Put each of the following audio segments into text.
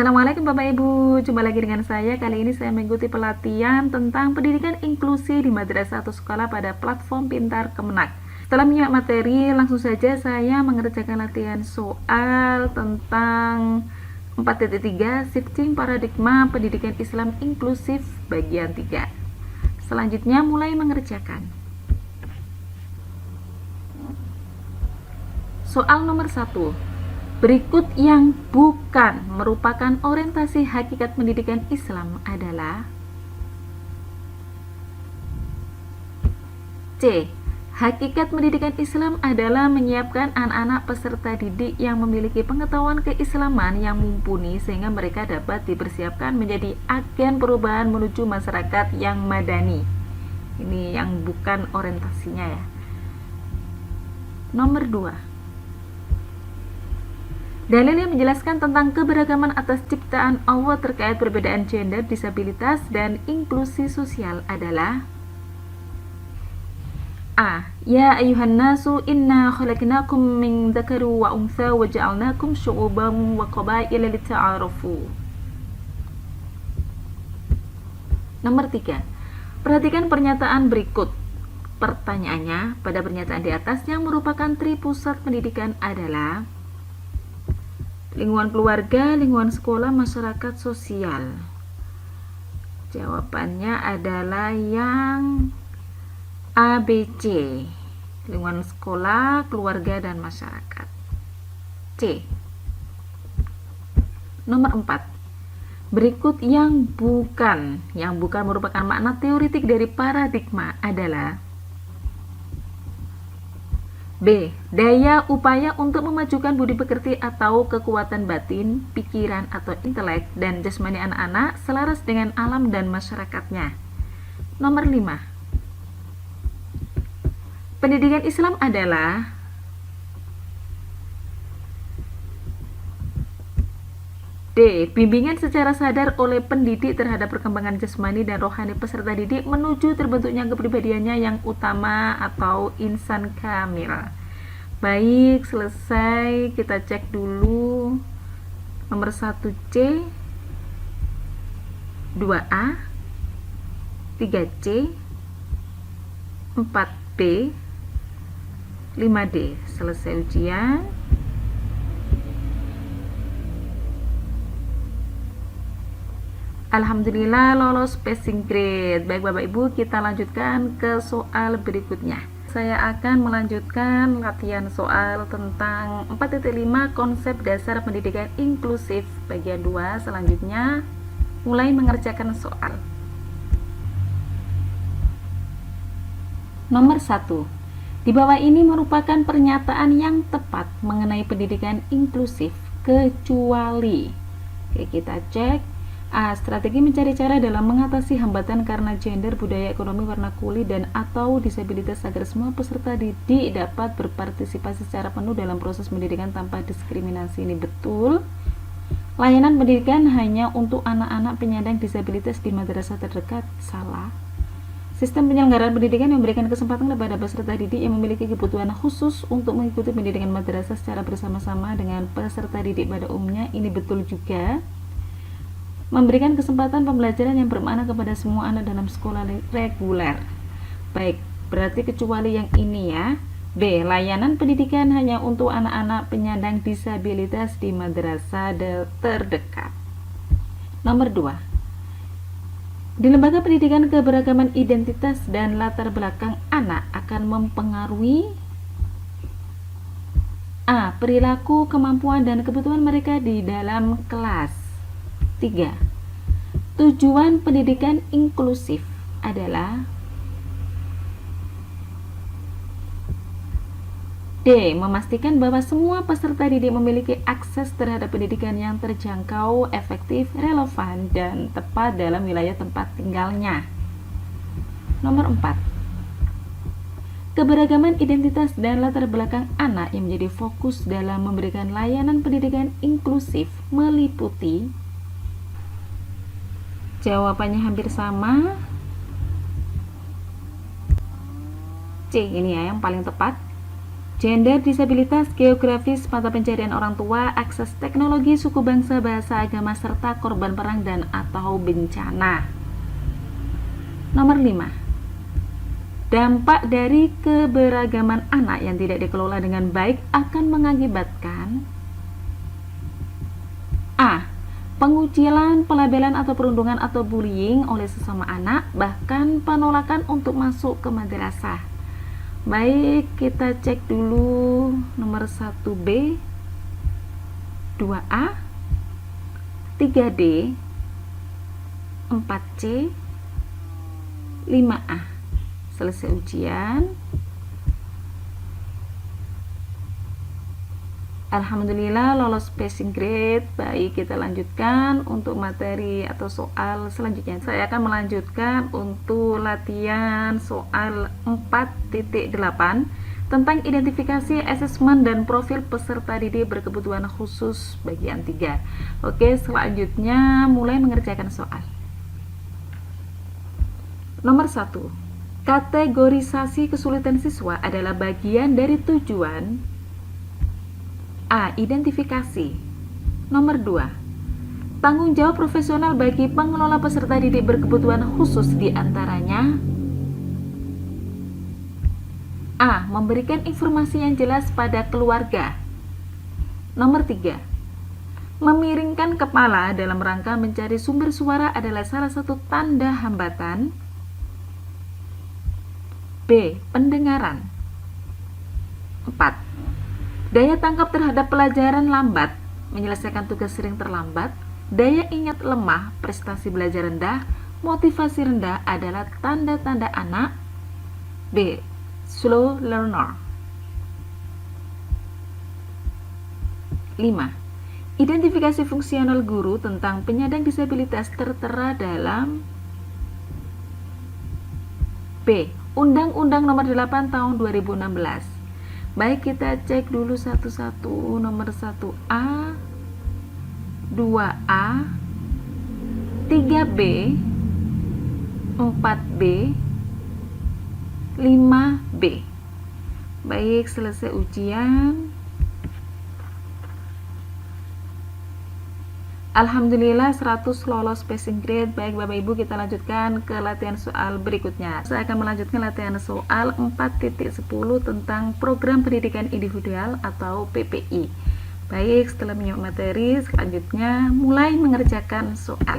Assalamualaikum Bapak Ibu, jumpa lagi dengan saya. Kali ini saya mengikuti pelatihan tentang pendidikan inklusi di madrasah atau sekolah pada platform Pintar Kemenak. Setelah menyimak materi, langsung saja saya mengerjakan latihan soal tentang 4.3 Shifting Paradigma Pendidikan Islam Inklusif bagian 3. Selanjutnya mulai mengerjakan. Soal nomor 1. Berikut yang bukan merupakan orientasi hakikat pendidikan Islam adalah C. Hakikat pendidikan Islam adalah menyiapkan anak-anak peserta didik yang memiliki pengetahuan keislaman yang mumpuni sehingga mereka dapat dipersiapkan menjadi agen perubahan menuju masyarakat yang madani. Ini yang bukan orientasinya ya. Nomor 2. Dalil yang menjelaskan tentang keberagaman atas ciptaan Allah terkait perbedaan gender, disabilitas, dan inklusi sosial adalah A. Ya ayuhan nasu inna khalaqnakum min dzakari wa untha wa ja'alnakum syu'uban wa qabaila lita'arafu. Nomor 3. Perhatikan pernyataan berikut. Pertanyaannya, pada pernyataan di atas yang merupakan tripusat pendidikan adalah lingkungan keluarga, lingkungan sekolah, masyarakat sosial. Jawabannya adalah yang A, B, C. Lingkungan sekolah, keluarga, dan masyarakat. C. Nomor 4. Berikut yang bukan merupakan makna teoritik dari paradigma adalah B. Daya upaya untuk memajukan budi pekerti atau kekuatan batin, pikiran atau intelek dan jasmani anak-anak selaras dengan alam dan masyarakatnya. Nomor 5. Pendidikan Islam adalah D. Bimbingan secara sadar oleh pendidik terhadap perkembangan jasmani dan rohani peserta didik menuju terbentuknya kepribadiannya yang utama atau insan kamil. Baik, selesai. Kita cek dulu. Nomor 1C, 2A, 3C, 4B, 5D. Selesai ujian. Alhamdulillah lolos passing grade. Baik Bapak Ibu, kita lanjutkan ke soal berikutnya. Saya akan melanjutkan latihan soal tentang 4.5 konsep dasar pendidikan inklusif bagian 2. Selanjutnya mulai mengerjakan soal. Nomor 1. Di bawah ini merupakan pernyataan yang tepat mengenai pendidikan inklusif kecuali. Oke, kita cek. A. Strategi mencari cara dalam mengatasi hambatan karena gender, budaya, ekonomi, warna kulit, dan atau disabilitas agar semua peserta didik dapat berpartisipasi secara penuh dalam proses pendidikan tanpa diskriminasi. Ini betul. Layanan pendidikan hanya untuk anak-anak penyandang disabilitas di madrasah terdekat. Salah. Sistem penyelenggaraan pendidikan yang memberikan kesempatan kepada peserta didik yang memiliki kebutuhan khusus untuk mengikuti pendidikan madrasah secara bersama-sama dengan peserta didik pada umumnya. Ini betul juga. Memberikan kesempatan pembelajaran yang bermakna kepada semua anak dalam sekolah reguler. Baik, berarti kecuali yang ini ya. B. Layanan pendidikan hanya untuk anak-anak penyandang disabilitas di madrasah terdekat. Nomor 2. Di lembaga pendidikan keberagaman identitas dan latar belakang anak akan mempengaruhi A. Perilaku, kemampuan, dan kebutuhan mereka di dalam kelas. 3. Tujuan pendidikan inklusif adalah D. Memastikan bahwa semua peserta didik memiliki akses terhadap pendidikan yang terjangkau, efektif, relevan, dan tepat dalam wilayah tempat tinggalnya. Nomor 4. Keberagaman identitas dan latar belakang anak yang menjadi fokus dalam memberikan layanan pendidikan inklusif meliputi. Jawabannya hampir sama. C ini ya yang paling tepat. Gender, disabilitas, geografis, mata pencarian orang tua, akses teknologi, suku bangsa, bahasa, agama, serta korban perang dan atau bencana. Nomor 5. Dampak dari keberagaman anak yang tidak dikelola dengan baik akan mengakibatkan A. Pengucilan, pelabelan atau perundungan atau bullying oleh sesama anak, bahkan penolakan untuk masuk ke madrasah. Baik, kita cek dulu nomor 1B, 2A, 3D, 4C, 5A. Selesai ujian. Alhamdulillah lolos passing grade. Baik, kita lanjutkan untuk materi atau soal selanjutnya. Saya akan melanjutkan untuk latihan soal 4.8 tentang identifikasi, asesmen, dan profil peserta didik berkebutuhan khusus bagian 3. Oke, selanjutnya mulai mengerjakan soal. Nomor 1. Kategorisasi kesulitan siswa adalah bagian dari tujuan A. Identifikasi. Nomor 2. Tanggung jawab profesional bagi pengelola peserta didik berkebutuhan khusus diantaranya A. Memberikan informasi yang jelas pada keluarga. Nomor 3. Memiringkan kepala dalam rangka mencari sumber suara adalah salah satu tanda hambatan. B. Pendengaran. 4. Daya tangkap terhadap pelajaran lambat, menyelesaikan tugas sering terlambat, daya ingat lemah, prestasi belajar rendah, motivasi rendah adalah tanda-tanda anak. B. Slow learner. 5. Identifikasi fungsional guru tentang penyandang disabilitas tertera dalam B. Undang-Undang Nomor 8 Tahun 2016. Baik, kita cek dulu satu-satu. Nomor 1A, 2A, 3B, 4B, 5B. Baik, selesai ujian. Alhamdulillah 100 lolos passing grade. Baik Bapak Ibu, kita lanjutkan ke latihan soal berikutnya. Saya akan melanjutkan latihan soal 4.10 tentang program pendidikan individual atau PPI. Baik, setelah menyimak materi, selanjutnya mulai mengerjakan soal.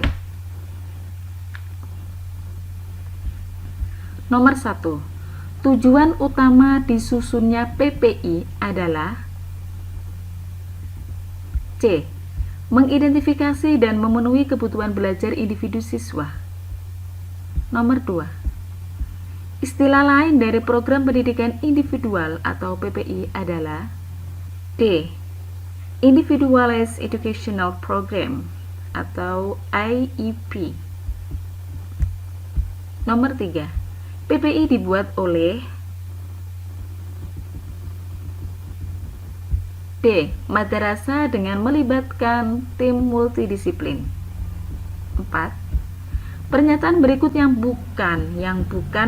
Nomor 1. Tujuan utama disusunnya PPI adalah C. Mengidentifikasi dan memenuhi kebutuhan belajar individu siswa. Nomor 2. Istilah lain dari program pendidikan individual atau PPI adalah D. Individualized Educational Program atau IEP. Nomor 3. PPI dibuat oleh D. Madrasah dengan melibatkan tim multidisiplin. 4. Pernyataan berikut yang bukan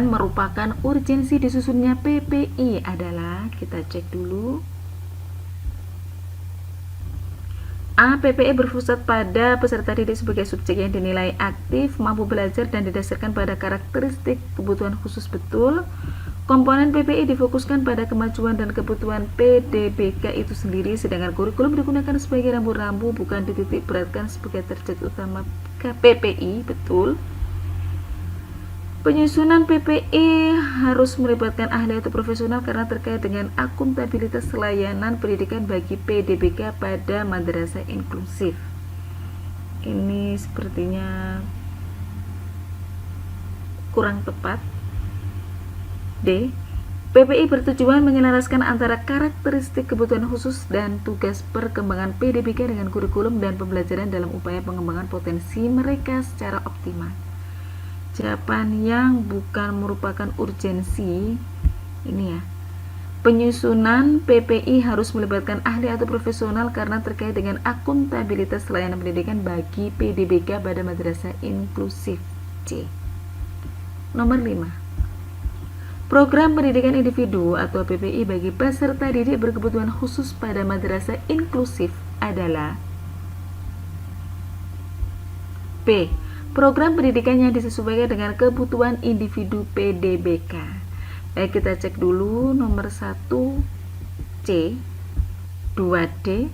merupakan urgensi disusunnya PPI adalah, kita cek dulu. A. PPI berpusat pada peserta didik sebagai subjek yang dinilai aktif, mampu belajar, dan didasarkan pada karakteristik kebutuhan khusus betul. Komponen PPI difokuskan pada kemajuan dan kebutuhan PDBK itu sendiri, sedangkan kurikulum digunakan sebagai rambu-rambu, bukan dititik beratkan sebagai target utama PPI. Betul. Penyusunan PPI harus melibatkan ahli atau profesional karena terkait dengan akuntabilitas layanan pendidikan bagi PDBK pada madrasah inklusif. Ini sepertinya kurang tepat. D. PPI bertujuan menyelaraskan antara karakteristik kebutuhan khusus dan tugas perkembangan PDBK dengan kurikulum dan pembelajaran dalam upaya pengembangan potensi mereka secara optimal. Jawaban yang bukan merupakan urgensi ini ya. Penyusunan PPI harus melibatkan ahli atau profesional karena terkait dengan akuntabilitas layanan pendidikan bagi PDBK pada madrasah inklusif. C. Nomor 5. Program pendidikan individu atau PPI bagi peserta didik berkebutuhan khusus pada madrasah inklusif adalah P. Program pendidikan yang disesuaikan dengan kebutuhan individu PDBK. Baik, kita cek dulu nomor 1 C, 2D,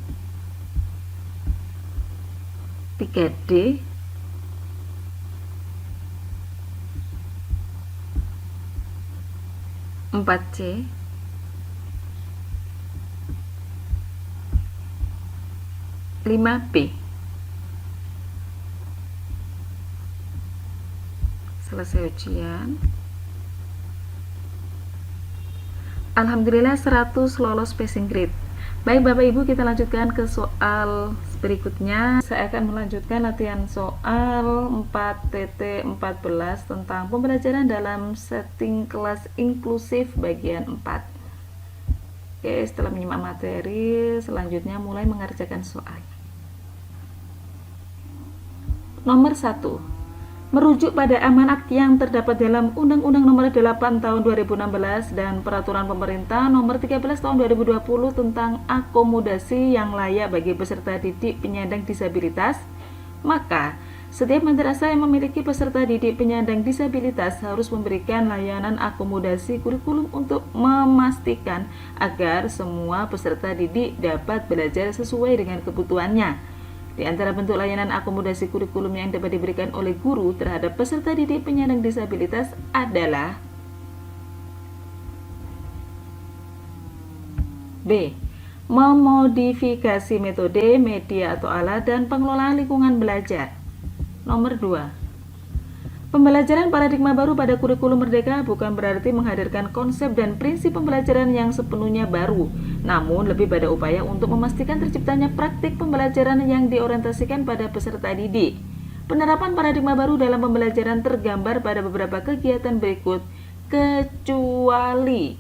3D, 4C, 5B. Selesai ujian. Alhamdulillah 100 lolos passing grade. Baik Bapak Ibu, kita lanjutkan ke soal berikutnya. Saya akan melanjutkan latihan soal 4.14 tentang pembelajaran dalam setting kelas inklusif bagian 4. Oke, setelah menyimak materi, selanjutnya mulai mengerjakan soal. Nomor 1. Merujuk pada amanat yang terdapat dalam Undang-Undang Nomor 8 Tahun 2016 dan Peraturan Pemerintah Nomor 13 Tahun 2020 tentang akomodasi yang layak bagi peserta didik penyandang disabilitas, maka setiap madrasah yang memiliki peserta didik penyandang disabilitas harus memberikan layanan akomodasi kurikulum untuk memastikan agar semua peserta didik dapat belajar sesuai dengan kebutuhannya. Di antara bentuk layanan akomodasi kurikulum yang dapat diberikan oleh guru terhadap peserta didik penyandang disabilitas adalah B. Memodifikasi metode, media atau alat dan pengelolaan lingkungan belajar. Nomor 2. Pembelajaran paradigma baru pada kurikulum merdeka bukan berarti menghadirkan konsep dan prinsip pembelajaran yang sepenuhnya baru, namun lebih pada upaya untuk memastikan terciptanya praktik pembelajaran yang diorientasikan pada peserta didik. Penerapan paradigma baru dalam pembelajaran tergambar pada beberapa kegiatan berikut, kecuali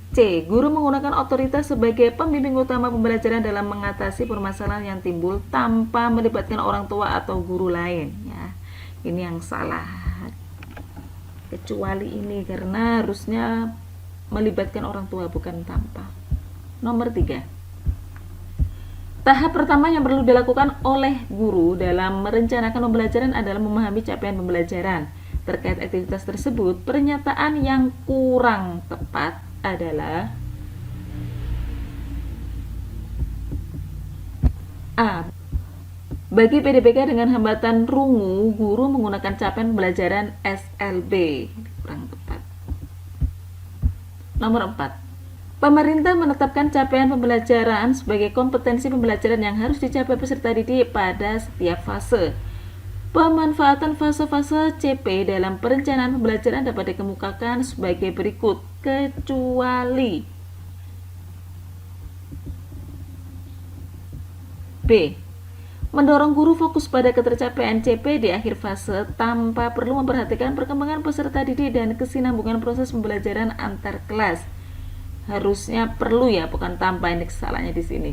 C. Guru menggunakan otoritas sebagai pembimbing utama pembelajaran dalam mengatasi permasalahan yang timbul tanpa melibatkan orang tua atau guru lain. Ya, ini yang salah. Kecuali ini karena harusnya melibatkan orang tua bukan tanpa. Nomor 3. Tahap pertama yang perlu dilakukan oleh guru dalam merencanakan pembelajaran adalah memahami capaian pembelajaran. Terkait aktivitas tersebut, pernyataan yang kurang tepat adalah A. Bagi PDBK dengan hambatan rungu, guru menggunakan capaian pembelajaran SLB. Kurang tepat. Nomor 4. Pemerintah menetapkan capaian pembelajaran sebagai kompetensi pembelajaran yang harus dicapai peserta didik pada setiap fase. Pemanfaatan fase-fase CP dalam perencanaan pembelajaran dapat dikemukakan sebagai berikut, kecuali B. Mendorong guru fokus pada ketercapaian CP di akhir fase tanpa perlu memperhatikan perkembangan peserta didik dan kesinambungan proses pembelajaran antar kelas. Harusnya perlu ya, bukan tanpa, ini kesalahannya di sini.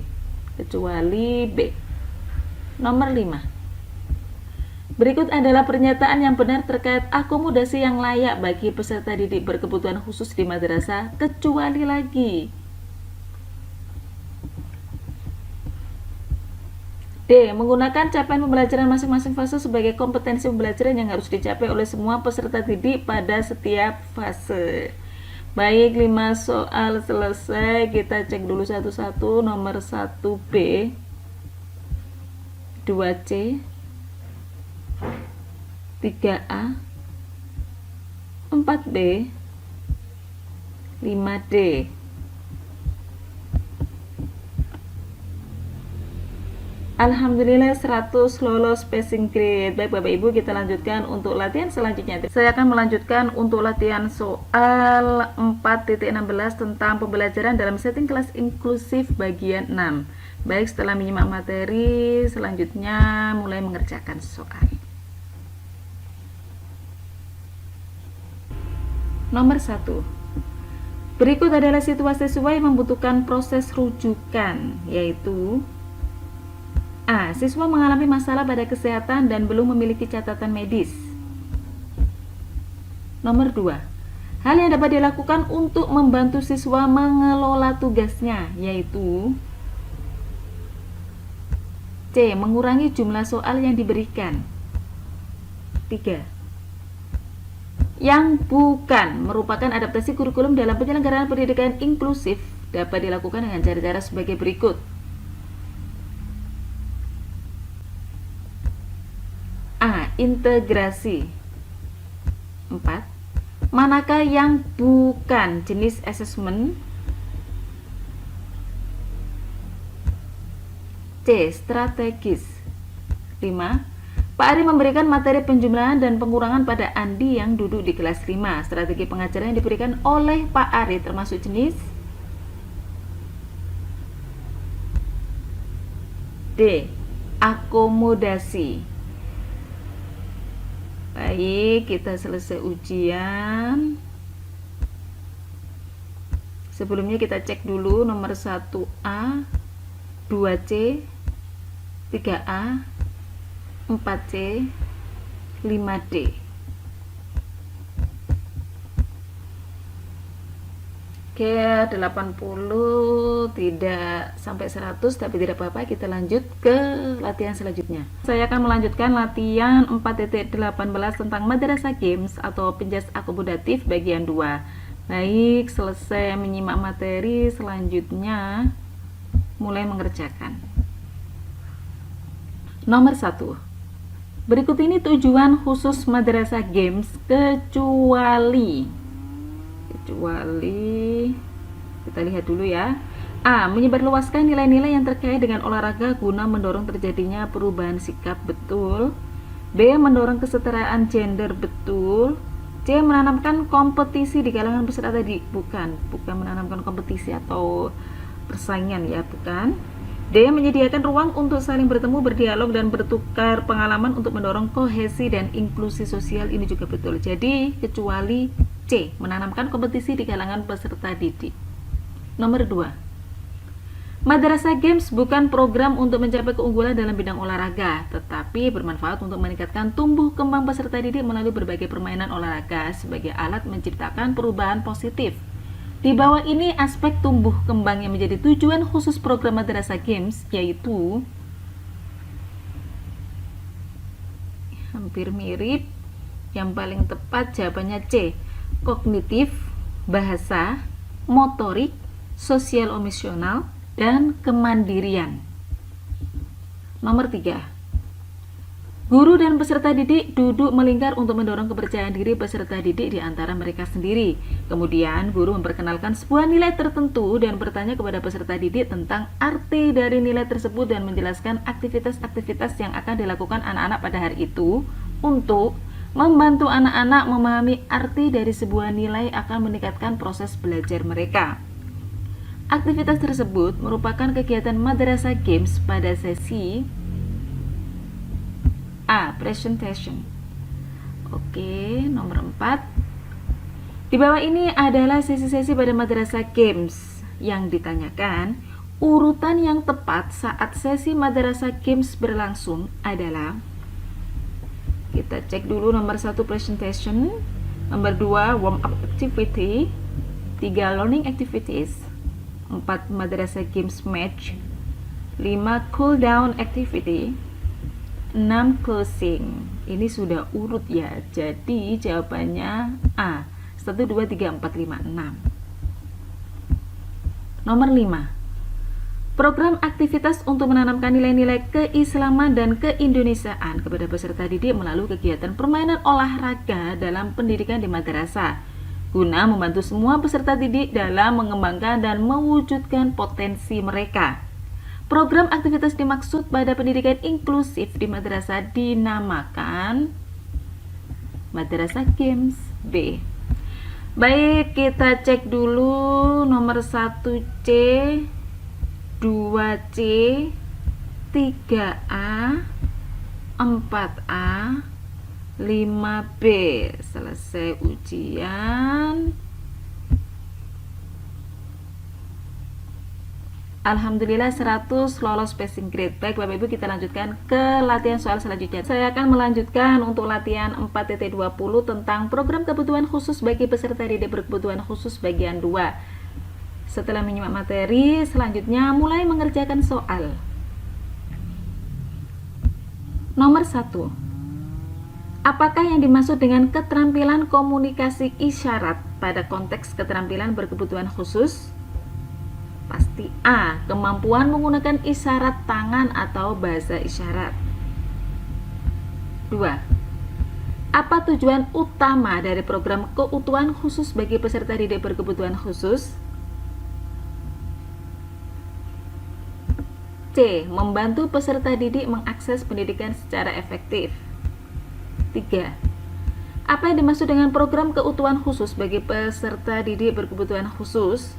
Kecuali B. Nomor 5. Berikut adalah pernyataan yang benar terkait akomodasi yang layak bagi peserta didik berkebutuhan khusus di madrasah, kecuali lagi D. Menggunakan capaian pembelajaran masing-masing fase sebagai kompetensi pembelajaran yang harus dicapai oleh semua peserta didik pada setiap fase. Baik, 5 soal selesai. Kita cek dulu satu-satu. Nomor 1B, 2C, 3A, 4B, 5D. Alhamdulillah 100 lolos passing grade. Baik Bapak Ibu, kita lanjutkan untuk latihan selanjutnya. Saya akan melanjutkan untuk latihan soal 4.16 tentang pembelajaran dalam setting kelas inklusif bagian 6. Baik, setelah menyimak materi, selanjutnya mulai mengerjakan soal. Nomor 1. Berikut adalah situasi siswa yang membutuhkan proses rujukan, yaitu A. Siswa mengalami masalah pada kesehatan dan belum memiliki catatan medis. Nomor 2. Hal yang dapat dilakukan untuk membantu siswa mengelola tugasnya, yaitu C. Mengurangi jumlah soal yang diberikan. 3. Yang bukan merupakan adaptasi kurikulum dalam penyelenggaraan pendidikan inklusif dapat dilakukan dengan cara-cara sebagai berikut. A. Integrasi. 4. Manakah yang bukan jenis asesmen? C. Strategis. 5. Pak Ari memberikan materi penjumlahan dan pengurangan pada Andi yang duduk di kelas 5. Strategi pengajaran yang diberikan oleh Pak Ari termasuk jenis D. Akomodasi. Baik, kita selesai ujian. Sebelumnya kita cek dulu nomor 1A, 2C, 3A, 4C, 5D. Oke, 80 tidak sampai 100, tapi tidak apa-apa, kita lanjut ke latihan selanjutnya. Saya akan melanjutkan latihan 4.18 tentang Madrasah Games atau penjas akomodatif bagian 2. Baik, selesai menyimak materi, selanjutnya mulai mengerjakan. Nomor 1. Berikut ini tujuan khusus Madrasah Games kecuali kita lihat dulu ya. A. Menyebarluaskan nilai-nilai yang terkait dengan olahraga guna mendorong terjadinya perubahan sikap, betul. B. Mendorong kesetaraan gender, betul. C. Menanamkan kompetisi di kalangan peserta didik, bukan menanamkan kompetisi atau persaingan ya, bukan. D. Menyediakan ruang untuk saling bertemu, berdialog dan bertukar pengalaman untuk mendorong kohesi dan inklusi sosial, ini juga betul. Jadi kecuali C. Menanamkan kompetisi di kalangan peserta didik. Nomor 2. Madrasah Games bukan program untuk mencapai keunggulan dalam bidang olahraga, tetapi bermanfaat untuk meningkatkan tumbuh kembang peserta didik melalui berbagai permainan olahraga sebagai alat menciptakan perubahan positif. Di bawah ini aspek tumbuh kembang yang menjadi tujuan khusus program Madrasah Games, yaitu hampir mirip. Yang paling tepat jawabannya C. Kognitif, bahasa, motorik, sosial emosional, dan kemandirian. Nomor 3. Guru dan peserta didik duduk melingkar untuk mendorong kepercayaan diri peserta didik di antara mereka sendiri. Kemudian guru memperkenalkan sebuah nilai tertentu dan bertanya kepada peserta didik tentang arti dari nilai tersebut dan menjelaskan aktivitas-aktivitas yang akan dilakukan anak-anak pada hari itu untuk membantu anak-anak memahami arti dari sebuah nilai akan meningkatkan proses belajar mereka. Aktivitas tersebut merupakan kegiatan Madrasah Games pada sesi A. Presentation. Oke, nomor 4. Di bawah ini adalah sesi-sesi pada Madrasah Games yang ditanyakan. Urutan yang tepat saat sesi Madrasah Games berlangsung adalah, kita cek dulu nomor 1 presentation, nomor 2 warm up activity, 3 learning activities, 4 Madrasah Games match, 5 cool down activity, 6 closing. Ini sudah urut ya, jadi jawabannya A. 1, 2, 3, 4, 5, 6. Nomor 5. Program aktivitas untuk menanamkan nilai-nilai keislaman dan keindonesiaan kepada peserta didik melalui kegiatan permainan olahraga dalam pendidikan di madrasah, guna membantu semua peserta didik dalam mengembangkan dan mewujudkan potensi mereka. Program aktivitas dimaksud pada pendidikan inklusif di madrasah dinamakan Madrasah Games B. Baik, kita cek dulu nomor 1C, 2C, 3A, 4A, 5B. Selesai ujian. Alhamdulillah 100 lolos passing grade. Baik Bapak Ibu, kita lanjutkan ke latihan soal selanjutnya. Saya akan melanjutkan untuk latihan 4.20 tentang program kebutuhan khusus bagi peserta didik berkebutuhan khusus bagian 2. Setelah menyimak materi, selanjutnya mulai mengerjakan soal. Nomor 1. Apakah yang dimaksud dengan keterampilan komunikasi isyarat pada konteks keterampilan berkebutuhan khusus? Pasti A. Kemampuan menggunakan isyarat tangan atau bahasa isyarat. 2. Apa tujuan utama dari program kebutuhan khusus bagi peserta didik berkebutuhan khusus? C. Membantu peserta didik mengakses pendidikan secara efektif. 3. Apa yang dimaksud dengan program kebutuhan khusus bagi peserta didik berkebutuhan khusus?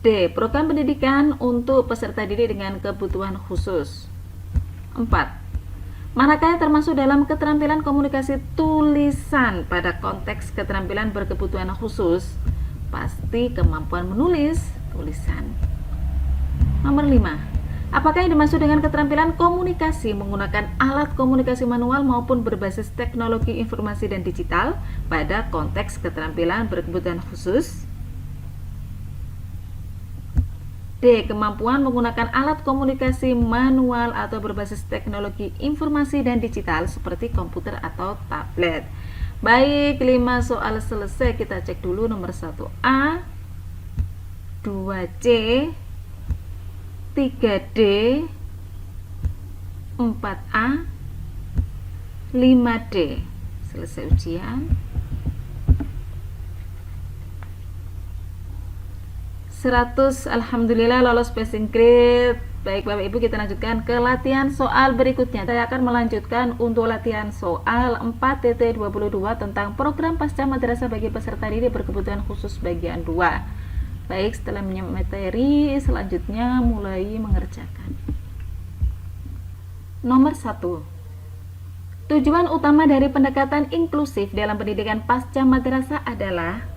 D. Program pendidikan untuk peserta didik dengan kebutuhan khusus. 4. Manakah yang termasuk dalam keterampilan komunikasi tulisan pada konteks keterampilan berkebutuhan khusus? Pasti kemampuan menulis tulisan. Nomor 5. Apakah yang dimaksud dengan keterampilan komunikasi menggunakan alat komunikasi manual maupun berbasis teknologi informasi dan digital pada konteks keterampilan berkebutuhan khusus? D. Kemampuan menggunakan alat komunikasi manual atau berbasis teknologi informasi dan digital seperti komputer atau tablet. Baik, 5 soal selesai. Kita cek dulu nomor 1A, 2C, 3D, 4A, 5D. Selesai ujian. 100, alhamdulillah lolos passing grade. Baik Bapak Ibu, kita lanjutkan ke latihan soal berikutnya. Saya akan melanjutkan untuk latihan soal 4.22 tentang program pasca madrasah bagi peserta didik berkebutuhan khusus bagian 2. Baik, setelah menyimak materi, selanjutnya mulai mengerjakan. Nomor 1. Tujuan utama dari pendekatan inklusif dalam pendidikan pasca madrasah adalah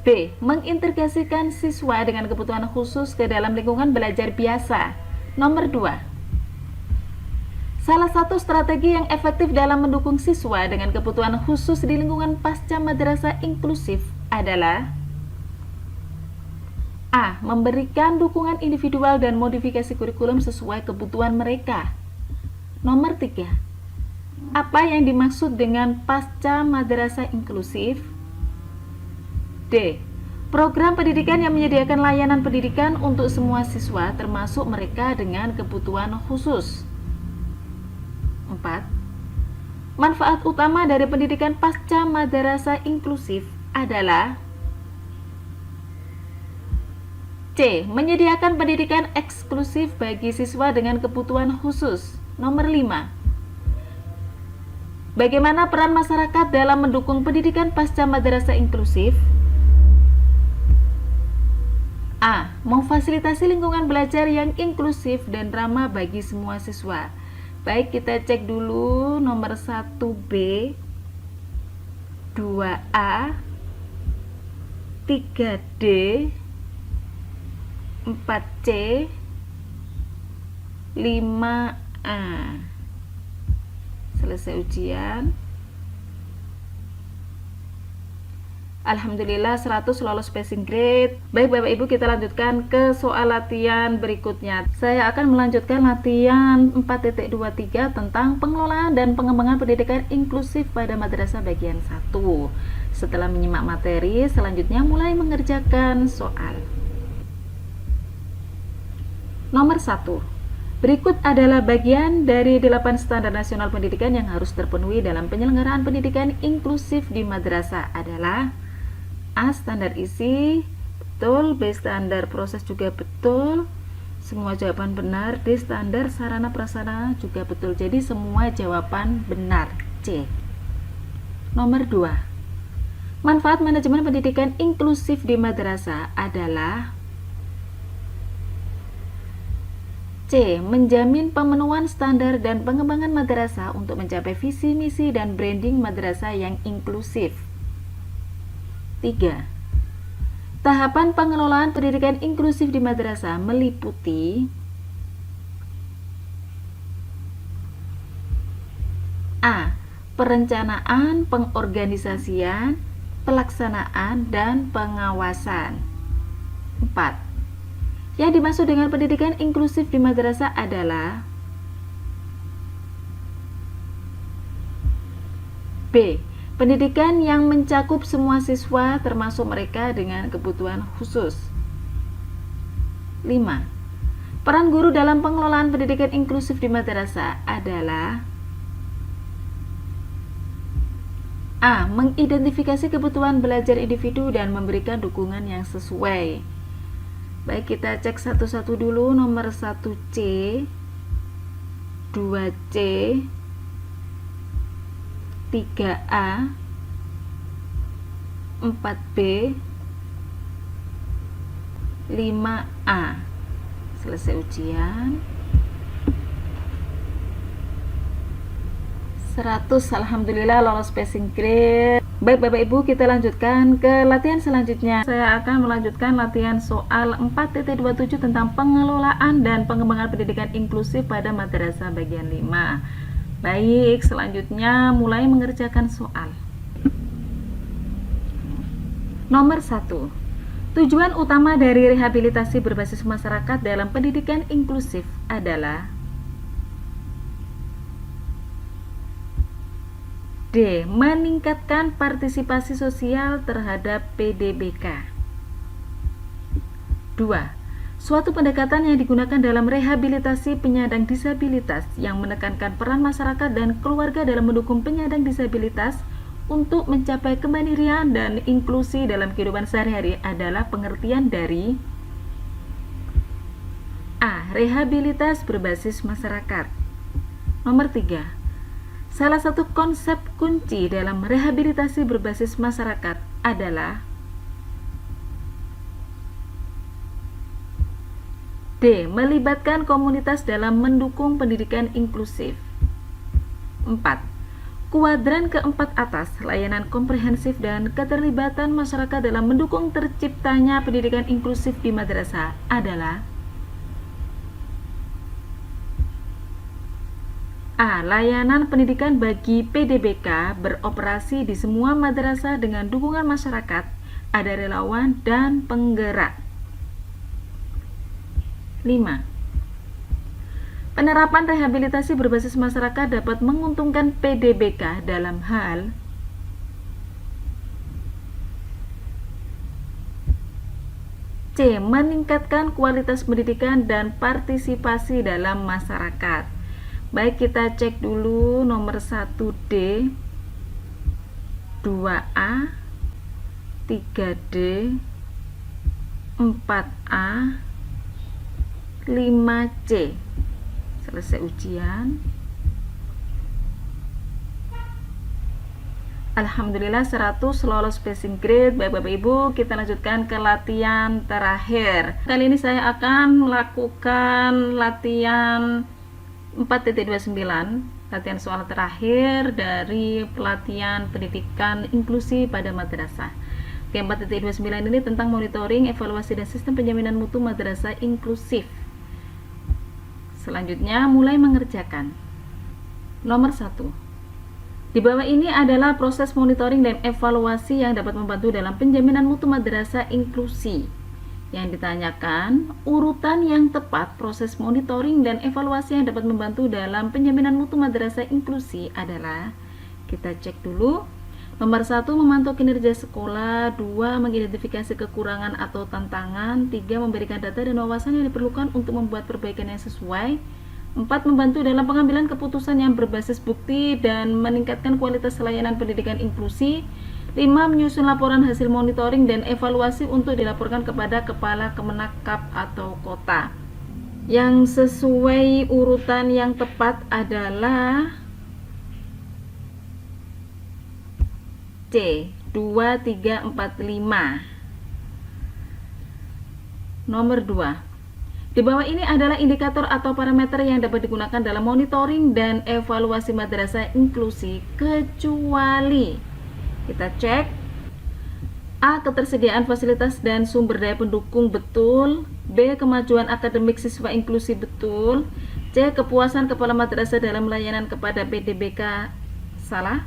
B. Mengintegrasikan siswa dengan kebutuhan khusus ke dalam lingkungan belajar biasa. Nomor 2. Salah satu strategi yang efektif dalam mendukung siswa dengan kebutuhan khusus di lingkungan pasca madrasah inklusif adalah A. Memberikan dukungan individual dan modifikasi kurikulum sesuai kebutuhan mereka. Nomor 3. Apa yang dimaksud dengan pasca madrasah inklusif? D. Program pendidikan yang menyediakan layanan pendidikan untuk semua siswa termasuk mereka dengan kebutuhan khusus. 4. Manfaat utama dari pendidikan pasca madrasah inklusif adalah C. Menyediakan pendidikan eksklusif bagi siswa dengan kebutuhan khusus. Nomor 5. Bagaimana peran masyarakat dalam mendukung pendidikan pasca madrasah inklusif? A. Memfasilitasi lingkungan belajar yang inklusif dan ramah bagi semua siswa. Baik, kita cek dulu nomor 1B, 2A, 3D, 4C, 5A. Selesai ujian. Alhamdulillah 100 lolos passing grade. Baik Bapak Ibu, kita lanjutkan ke soal latihan berikutnya. Saya akan melanjutkan latihan 4.23 tentang pengelolaan dan pengembangan pendidikan inklusif pada madrasah bagian 1. Setelah menyimak materi, selanjutnya mulai mengerjakan soal. Nomor 1. Berikut adalah bagian dari 8 standar nasional pendidikan yang harus terpenuhi dalam penyelenggaraan pendidikan inklusif di madrasah adalah A. Standar isi betul, B. Standar proses juga betul, semua jawaban benar. D. Standar sarana prasarana juga betul, jadi semua jawaban benar. C. Nomor 2. Manfaat manajemen pendidikan inklusif di madrasah adalah C. Menjamin pemenuhan standar dan pengembangan madrasah untuk mencapai visi, misi, dan branding madrasah yang inklusif. 3. Tahapan pengelolaan pendidikan inklusif di madrasah meliputi A. Perencanaan, pengorganisasian, pelaksanaan, dan pengawasan. 4. Yang dimaksud dengan pendidikan inklusif di madrasah adalah B. Pendidikan yang mencakup semua siswa termasuk mereka dengan kebutuhan khusus. 5. Peran guru dalam pengelolaan pendidikan inklusif di madrasah adalah A. Mengidentifikasi kebutuhan belajar individu dan memberikan dukungan yang sesuai. Baik, kita cek satu-satu dulu. Nomor 1C, 2C, 3A, 4B, 5A. Selesai ujian. 100, alhamdulillah lolos passing grade. Baik Bapak Ibu, kita lanjutkan ke latihan selanjutnya. Saya akan melanjutkan latihan soal 4.27 tentang pengelolaan dan pengembangan pendidikan inklusif pada madrasah bagian 5. Baik, selanjutnya mulai mengerjakan soal. Nomor 1. Tujuan utama dari rehabilitasi berbasis masyarakat dalam pendidikan inklusif adalah D. Meningkatkan partisipasi sosial terhadap PDBK. 2. Suatu pendekatan yang digunakan dalam rehabilitasi penyandang disabilitas yang menekankan peran masyarakat dan keluarga dalam mendukung penyandang disabilitas untuk mencapai kemandirian dan inklusi dalam kehidupan sehari-hari adalah pengertian dari A. Rehabilitas berbasis masyarakat. Nomor 3. Salah satu konsep kunci dalam rehabilitasi berbasis masyarakat adalah D. Melibatkan komunitas dalam mendukung pendidikan inklusif. 4. Kuadran keempat atas, layanan komprehensif dan keterlibatan masyarakat dalam mendukung terciptanya pendidikan inklusif di madrasah adalah A. Layanan pendidikan bagi PDBK beroperasi di semua madrasah dengan dukungan masyarakat, ada relawan dan penggerak. 5. Penerapan rehabilitasi berbasis masyarakat dapat menguntungkan PDBK dalam hal C. Meningkatkan kualitas pendidikan dan partisipasi dalam masyarakat. Baik, kita cek dulu nomor 1D, 2A, 3D, 4A, 5C. Selesai ujian. Alhamdulillah 100 lolos passing grade. Baik Bapak Ibu, kita lanjutkan ke latihan terakhir. Kali ini saya akan melakukan latihan 4.29, latihan soal terakhir dari pelatihan pendidikan inklusi pada madrasah. Oke, 4.29 ini tentang monitoring, evaluasi, dan sistem penjaminan mutu madrasah inklusif. Selanjutnya mulai mengerjakan. Nomor 1. Di bawah ini adalah proses monitoring dan evaluasi yang dapat membantu dalam penjaminan mutu madrasah inklusi. Yang ditanyakan, urutan yang tepat proses monitoring dan evaluasi yang dapat membantu dalam penjaminan mutu madrasah inklusi adalah, kita cek dulu. Nomor 1, memantau kinerja sekolah. 2, mengidentifikasi kekurangan atau tantangan. 3, memberikan data dan wawasan yang diperlukan untuk membuat perbaikan yang sesuai. 4, membantu dalam pengambilan keputusan yang berbasis bukti dan meningkatkan kualitas layanan pendidikan inklusi. 5, menyusun laporan hasil monitoring dan evaluasi untuk dilaporkan kepada Kepala Kemenakap atau kota. Yang sesuai urutan yang tepat adalah C, 2, 3, 4, 5. Nomor 2. Di bawah ini adalah indikator atau parameter yang dapat digunakan dalam monitoring dan evaluasi madrasah inklusi kecuali, kita cek, A. Ketersediaan fasilitas dan sumber daya pendukung, betul. B. Kemajuan akademik siswa inklusi, betul. C. Kepuasan kepala madrasah dalam layanan kepada PDBK, salah.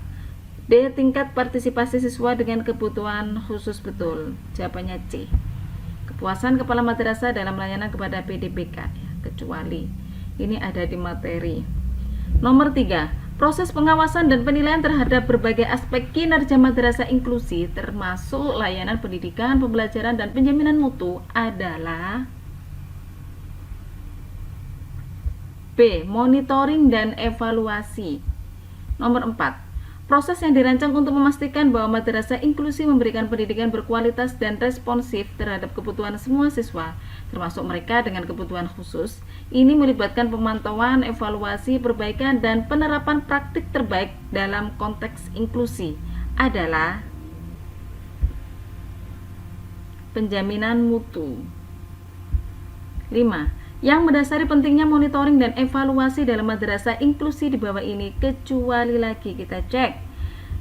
D. Tingkat partisipasi siswa dengan kebutuhan khusus, betul. Jawabannya C. Kepuasan kepala madrasah dalam layanan kepada PDBK, ya, kecuali. Ini ada di materi. Nomor 3. Proses pengawasan dan penilaian terhadap berbagai aspek kinerja madrasah inklusi termasuk layanan pendidikan, pembelajaran, dan penjaminan mutu adalah B. Monitoring dan evaluasi. Nomor 4. Proses yang dirancang untuk memastikan bahwa madrasah inklusi memberikan pendidikan berkualitas dan responsif terhadap kebutuhan semua siswa, termasuk mereka dengan kebutuhan khusus. Ini melibatkan pemantauan, evaluasi, perbaikan, dan penerapan praktik terbaik dalam konteks inklusi adalah penjaminan mutu. 5. Yang mendasari pentingnya monitoring dan evaluasi dalam madrasah inklusi di bawah ini, kecuali lagi kita cek.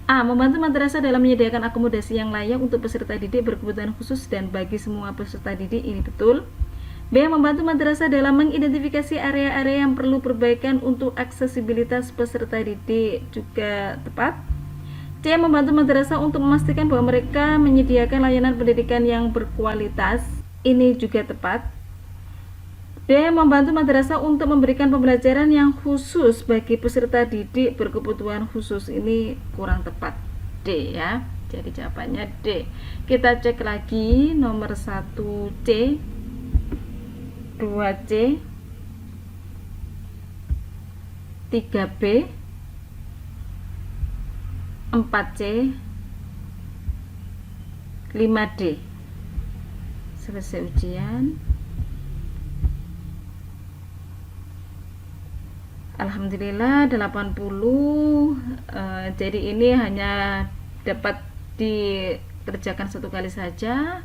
A. Membantu madrasah dalam menyediakan akomodasi yang layak untuk peserta didik berkebutuhan khusus dan bagi semua peserta didik, ini betul. B. Membantu madrasah dalam mengidentifikasi area-area yang perlu perbaikan untuk aksesibilitas peserta didik, juga tepat. C. Membantu madrasah untuk memastikan bahwa mereka menyediakan layanan pendidikan yang berkualitas, ini juga tepat. D. Membantu madrasah untuk memberikan pembelajaran yang khusus bagi peserta didik berkebutuhan khusus, ini kurang tepat. D, ya. Jadi jawabannya D. Kita cek lagi nomor 1 C, 2 C, 3 B, 4 C, 5 D. Selesai ujian. Alhamdulillah 80. Jadi ini hanya dapat dikerjakan satu kali saja,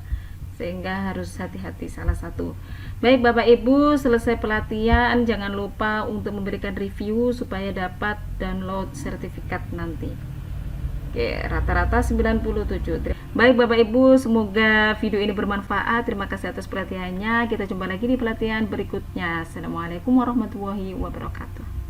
sehingga harus hati-hati salah satu. Baik Bapak Ibu, selesai pelatihan jangan lupa untuk memberikan review supaya dapat download sertifikat nanti. Oke, rata-rata 97. Baik Bapak Ibu, semoga video ini bermanfaat. Terima kasih atas perhatiannya. Kita jumpa lagi di pelatihan berikutnya. Assalamualaikum warahmatullahi wabarakatuh.